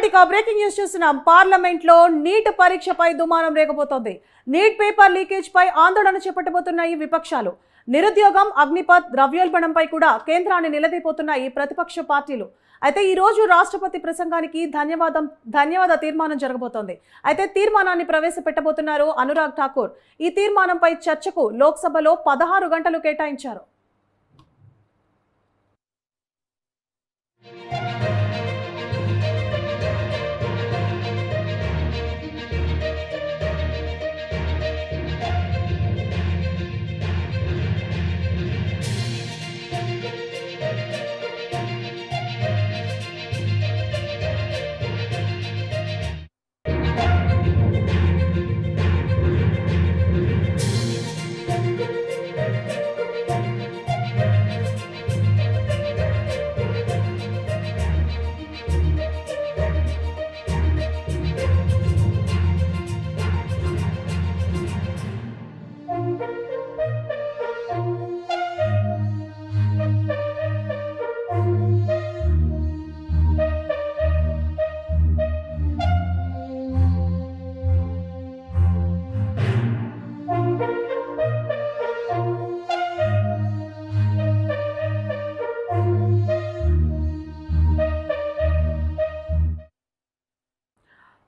Right ఇక breaking news చూస్తున్నాం. Parliament లో నీట్ పరీక్షపై దుమారం రేగబోతోంది. నీట్ పేపర్ లీకేజ్ పై ఆందోళన చేపట్టబోతున్నాయి విపక్షాలు. నిరుద్యోగం, అగ్నిపథ్, ద్రవ్యోల్బణంపై కూడా కేంద్రాన్ని నిలదీపోతున్నాయి ప్రతిపక్ష పార్టీలు. అయితే ఈ రోజు రాష్ట్రపతి ప్రసంగానికి ధన్యవాద తీర్మానం జరగబోతోంది. అయితే తీర్మానాన్ని ప్రవేశపెట్టబోతున్నారు అనురాగ్ ఠాకూర్. ఈ తీర్మానంపై చర్చకు లోక్సభలో 16 గంటలు కేటాయించారు.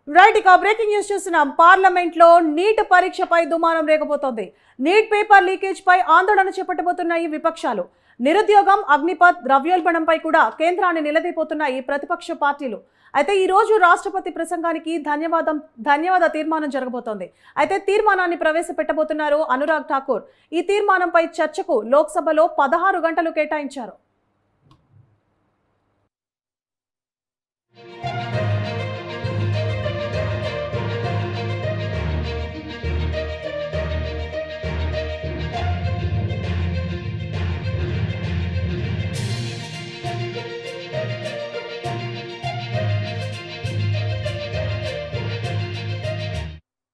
రైట్ ఇక బ్రేకింగ్ న్యూస్ చూస్తున్నాం. పార్లమెంట్ లో నీట్ పరీక్షపై దుమారం రేగబోతోంది. నీట్ పేపర్ లీకేజ్ పై ఆందోళన చేపట్టబోతున్నాయి విపక్షాలు. నిరుద్యోగం, అగ్నిపథ్, ద్రవ్యోల్బణంపై కూడా కేంద్రాన్ని నిలదీపోతున్నాయి ప్రతిపక్ష పార్టీలు. అయితే ఈ రోజు రాష్ట్రపతి ప్రసంగానికి ధన్యవాద తీర్మానం జరగబోతోంది. అయితే తీర్మానాన్ని ప్రవేశపెట్టబోతున్నారు అనురాగ్ ఠాకూర్. ఈ తీర్మానంపై చర్చకు లోక్సభలో 16 గంటలు కేటాయించారు.